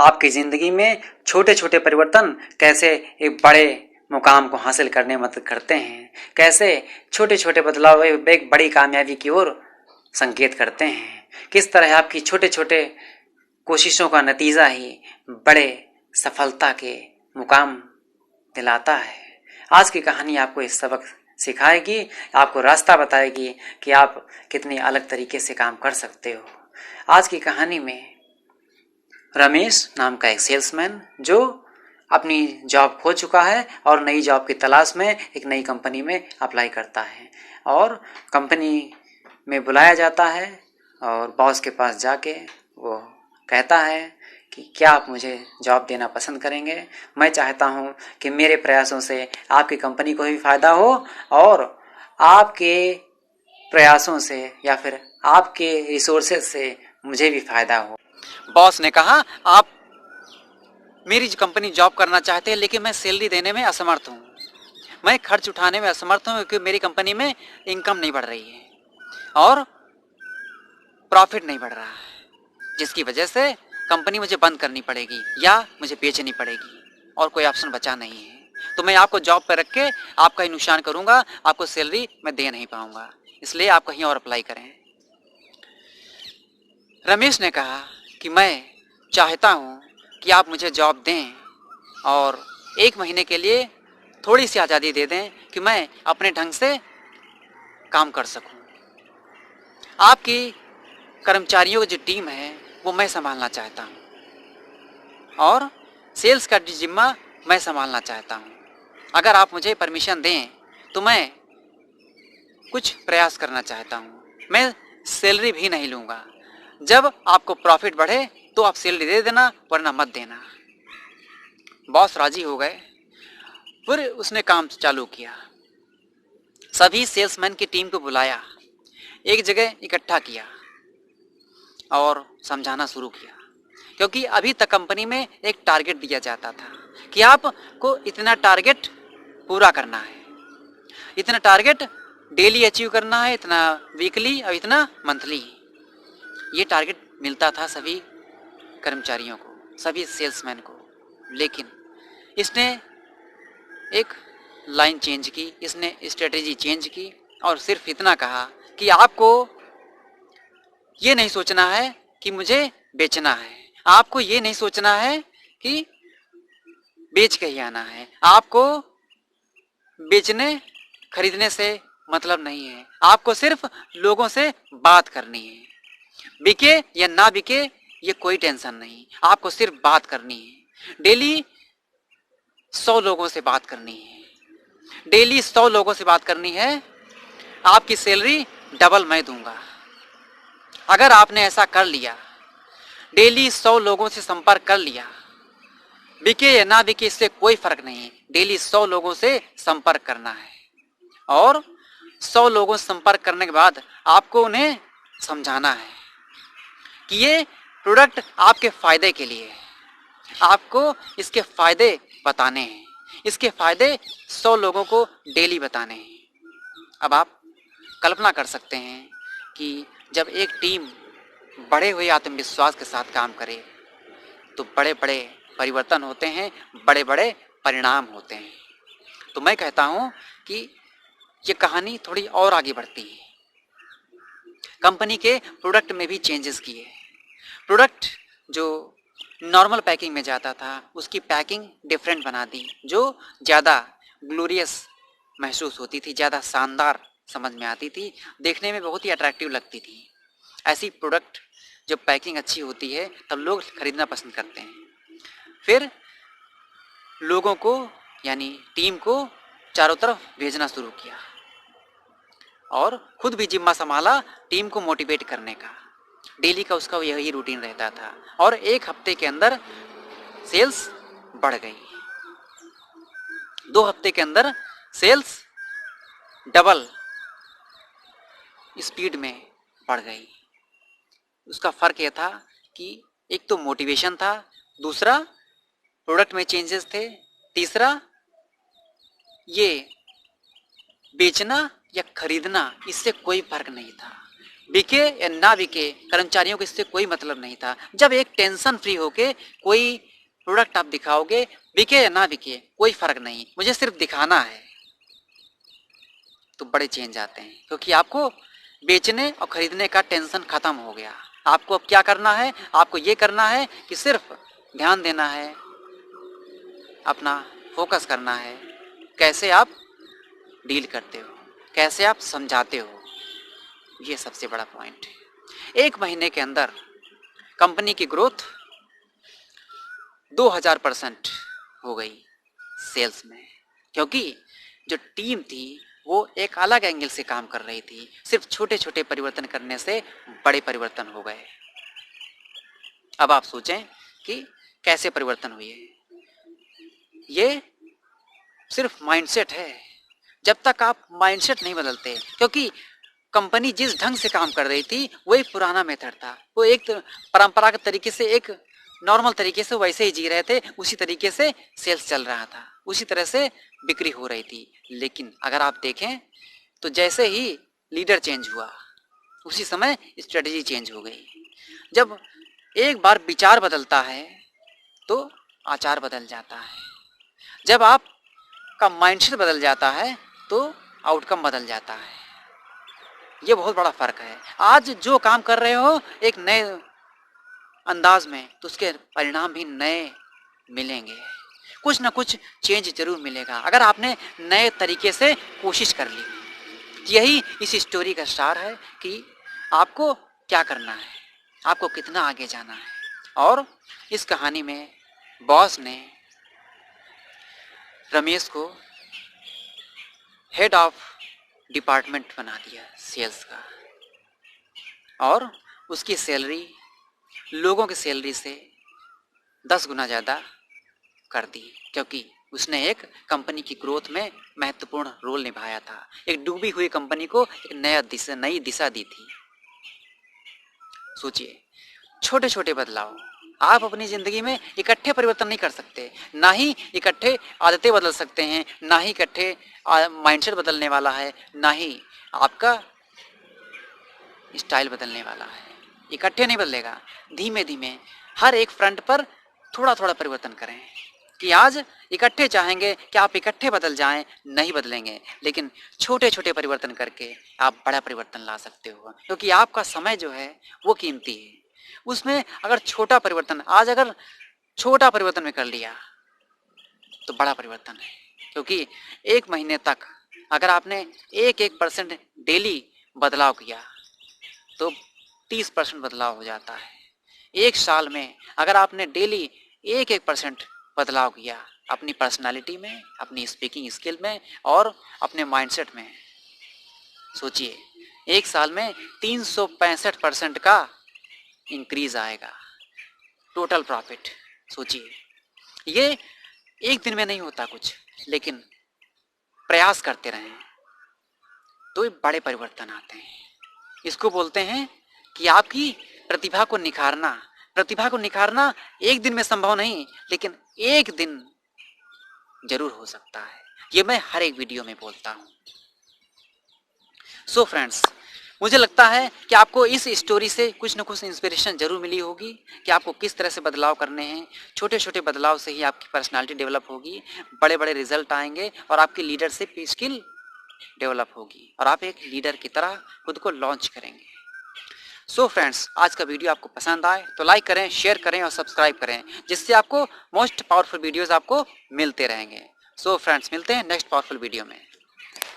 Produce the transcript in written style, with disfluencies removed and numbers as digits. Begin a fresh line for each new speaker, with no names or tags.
आपकी ज़िंदगी में छोटे छोटे परिवर्तन कैसे एक बड़े मुकाम को हासिल करने में मदद करते हैं, कैसे छोटे छोटे बदलाव एक बड़ी कामयाबी की ओर संकेत करते हैं, किस तरह आपकी छोटे छोटे कोशिशों का नतीजा ही बड़े सफलता के मुकाम दिलाता है। आज की कहानी आपको इस सबक सिखाएगी, आपको रास्ता बताएगी कि आप कितने अलग तरीके से काम कर सकते हो। आज की कहानी में रमेश नाम का एक सेल्समैन जो अपनी जॉब खो चुका है और नई जॉब की तलाश में एक नई कंपनी में अप्लाई करता है और कंपनी में बुलाया जाता है और बॉस के पास जाके वो कहता है कि क्या आप मुझे जॉब देना पसंद करेंगे। मैं चाहता हूँ कि मेरे प्रयासों से आपकी कंपनी को भी फ़ायदा हो और आपके प्रयासों से या फिर आपके रिसोर्सेज से मुझे भी फ़ायदा हो। बॉस ने कहा, आप मेरी कंपनी जॉब करना चाहते हैं लेकिन मैं सैलरी देने में असमर्थ हूँ, मैं खर्च उठाने में असमर्थ हूँ क्योंकि मेरी कंपनी में इनकम नहीं बढ़ रही है और प्रॉफिट नहीं बढ़ रहा है, जिसकी वजह से कंपनी मुझे बंद करनी पड़ेगी या मुझे बेचनी पड़ेगी और कोई ऑप्शन बचा नहीं है। तो मैं आपको जॉब पर रख के आपका ही नुकसान करूँगा, आपको सैलरी मैं दे नहीं पाऊँगा, इसलिए आप कहीं और अप्लाई करें। रमेश ने कहा कि मैं चाहता हूँ कि आप मुझे जॉब दें और 1 महीने के लिए थोड़ी सी आज़ादी दे दें कि मैं अपने ढंग से काम कर सकूं। आपकी कर्मचारियों की जो टीम है वो मैं संभालना चाहता हूं और सेल्स का जिम्मा मैं संभालना चाहता हूं। अगर आप मुझे परमिशन दें तो मैं कुछ प्रयास करना चाहता हूं। मैं सैलरी भी नहीं लूँगा, जब आपको प्रॉफिट बढ़े तो आप सैलरी दे देना वरना मत देना। बॉस राजी हो गए। फिर उसने काम चालू किया, सभी सेल्समैन की टीम को बुलाया, एक जगह इकट्ठा किया और समझाना शुरू किया, क्योंकि अभी तक कंपनी में एक टारगेट दिया जाता था कि आपको इतना टारगेट पूरा करना है, इतना टारगेट डेली अचीव करना है, इतना वीकली और इतना मंथली। ये टारगेट मिलता था सभी कर्मचारियों को, सभी सेल्समैन को। लेकिन इसने एक लाइन चेंज की, इसने स्ट्रेटेजी चेंज की और सिर्फ इतना कहा कि आपको ये नहीं सोचना है कि मुझे बेचना है, आपको ये नहीं सोचना है कि बेच के ही आना है, आपको बेचने खरीदने से मतलब नहीं है, आपको सिर्फ लोगों से बात करनी है। बिके या ना बिके ये कोई टेंशन नहीं, आपको सिर्फ बात करनी है। डेली 100 लोगों से बात करनी है, डेली 100 लोगों से बात करनी है, आपकी सैलरी डबल मैं दूंगा। अगर आपने ऐसा कर लिया, डेली 100 लोगों से संपर्क कर लिया, बिके या ना बिके इससे कोई फर्क नहीं, डेली 100 लोगों से संपर्क करना है और 100 लोगों से संपर्क करने के बाद आपको उन्हें समझाना है कि ये प्रोडक्ट आपके फायदे के लिए है, आपको इसके फायदे बताने हैं, इसके फायदे 100 लोगों को डेली बताने हैं। अब आप कल्पना कर सकते हैं कि जब एक टीम बढ़े हुए आत्मविश्वास के साथ काम करे तो बड़े बड़े परिवर्तन होते हैं, बड़े बड़े परिणाम होते हैं। तो मैं कहता हूँ कि ये कहानी थोड़ी और आगे बढ़ती है। कंपनी के प्रोडक्ट में भी चेंजेस किए, प्रोडक्ट जो नॉर्मल पैकिंग में जाता था उसकी पैकिंग डिफरेंट बना दी, जो ज़्यादा ग्लोरियस महसूस होती थी, ज़्यादा शानदार समझ में आती थी, देखने में बहुत ही अट्रैक्टिव लगती थी। ऐसी प्रोडक्ट जब पैकिंग अच्छी होती है तब लोग खरीदना पसंद करते हैं। फिर लोगों को यानी टीम को चारों तरफ भेजना शुरू किया और खुद भी जिम्मा संभाला टीम को मोटिवेट करने का। डेली का उसका यही रूटीन रहता था और 1 हफ्ते के अंदर सेल्स बढ़ गई, 2 हफ्ते के अंदर सेल्स डबल स्पीड में बढ़ गई। उसका फ़र्क यह था कि एक तो मोटिवेशन था, दूसरा प्रोडक्ट में चेंजेस थे, तीसरा ये बेचना या खरीदना इससे कोई फर्क नहीं था, बिके या ना बिके, कर्मचारियों को इससे कोई मतलब नहीं था। जब एक टेंशन फ्री होके कोई प्रोडक्ट आप दिखाओगे, बिके या ना बिके कोई फर्क नहीं, मुझे सिर्फ दिखाना है, तो बड़े चेंज आते हैं, क्योंकि आपको बेचने और खरीदने का टेंशन खत्म हो गया। आपको अब क्या करना है, आपको ये करना है कि सिर्फ ध्यान देना है, अपना फोकस करना है, कैसे आप डील करते हो, कैसे आप समझाते हो, ये सबसे बड़ा पॉइंट है। 1 महीने के अंदर कंपनी की ग्रोथ 2000% हो गई सेल्स में, क्योंकि जो टीम थी वो एक अलग एंगल से काम कर रही थी। सिर्फ छोटे छोटे परिवर्तन करने से बड़े परिवर्तन हो गए। अब आप सोचें कि कैसे परिवर्तन हुए। ये सिर्फ माइंडसेट है। जब तक आप माइंडसेट नहीं बदलते, क्योंकि कंपनी जिस ढंग से काम कर रही थी वो एक पुराना मेथड था, वो एक परंपरागत तरीके से, एक नॉर्मल तरीके से वैसे ही जी रहे थे, उसी तरीके से सेल्स चल रहा था, उसी तरह से बिक्री हो रही थी। लेकिन अगर आप देखें तो जैसे ही लीडर चेंज हुआ उसी समय स्ट्रेटजी चेंज हो गई। जब एक बार विचार बदलता है तो आचार बदल जाता है। जब आपका माइंडसेट बदल जाता है तो आउटकम बदल जाता है। ये बहुत बड़ा फर्क है। आज जो काम कर रहे हो एक नए अंदाज में, तो उसके परिणाम भी नए मिलेंगे। कुछ ना कुछ चेंज जरूर मिलेगा अगर आपने नए तरीके से कोशिश कर ली। यही इस स्टोरी का सार है कि आपको क्या करना है, आपको कितना आगे जाना है। और इस कहानी में बॉस ने रमेश को हेड ऑफ डिपार्टमेंट बना दिया सेल्स का, और उसकी सैलरी लोगों की सैलरी से 10 गुना ज़्यादा कर दी, क्योंकि उसने एक कंपनी की ग्रोथ में महत्वपूर्ण रोल निभाया था। एक डूबी हुई कंपनी को एक नई दिशा दी थी। सोचिए, छोटे छोटे बदलाव। आप अपनी ज़िंदगी में इकट्ठे परिवर्तन नहीं कर सकते, ना ही इकट्ठे आदतें बदल सकते हैं, ना ही इकट्ठे माइंडसेट बदलने वाला है, ना ही आपका स्टाइल बदलने वाला है। इकट्ठे नहीं बदलेगा, धीमे धीमे हर एक फ्रंट पर थोड़ा थोड़ा परिवर्तन करें। कि आज इकट्ठे चाहेंगे कि आप इकट्ठे बदल जाएं, नहीं बदलेंगे, लेकिन छोटे छोटे परिवर्तन करके आप बड़ा परिवर्तन ला सकते हो, क्योंकि आपका समय जो है वो कीमती है। उसमें अगर छोटा परिवर्तन, आज अगर छोटा परिवर्तन में कर लिया तो बड़ा परिवर्तन है। क्योंकि 1 महीने तक अगर आपने 1% डेली बदलाव किया तो 30% बदलाव हो जाता है। 1 साल में अगर आपने डेली 1% बदलाव किया अपनी पर्सनालिटी में, अपनी स्पीकिंग स्किल में और अपने माइंडसेट में, सोचिए 1 साल में 365% का इंक्रीज आएगा टोटल प्रॉफिट। सोचिए, ये एक दिन में नहीं होता कुछ, लेकिन प्रयास करते रहें तो बड़े परिवर्तन आते हैं। इसको बोलते हैं कि आपकी प्रतिभा को निखारना। प्रतिभा को निखारना एक दिन में संभव नहीं, लेकिन एक दिन जरूर हो सकता है। ये मैं हर एक वीडियो में बोलता हूँ। सो फ्रेंड्स, मुझे लगता है कि आपको इस स्टोरी से कुछ न कुछ इंस्पिरेशन जरूर मिली होगी कि आपको किस तरह से बदलाव करने हैं। छोटे छोटे बदलाव से ही आपकी पर्सनालिटी डेवलप होगी, बड़े बड़े रिजल्ट आएंगे और आपकी लीडरशिप स्किल डेवलप होगी और आप एक लीडर की तरह खुद को लॉन्च करेंगे। सो फ्रेंड्स, आज का वीडियो आपको पसंद आए तो लाइक करें, शेयर करें और सब्सक्राइब करें, जिससे आपको मोस्ट पावरफुल वीडियोस आपको मिलते रहेंगे। सो फ्रेंड्स, मिलते हैं नेक्स्ट पावरफुल वीडियो में।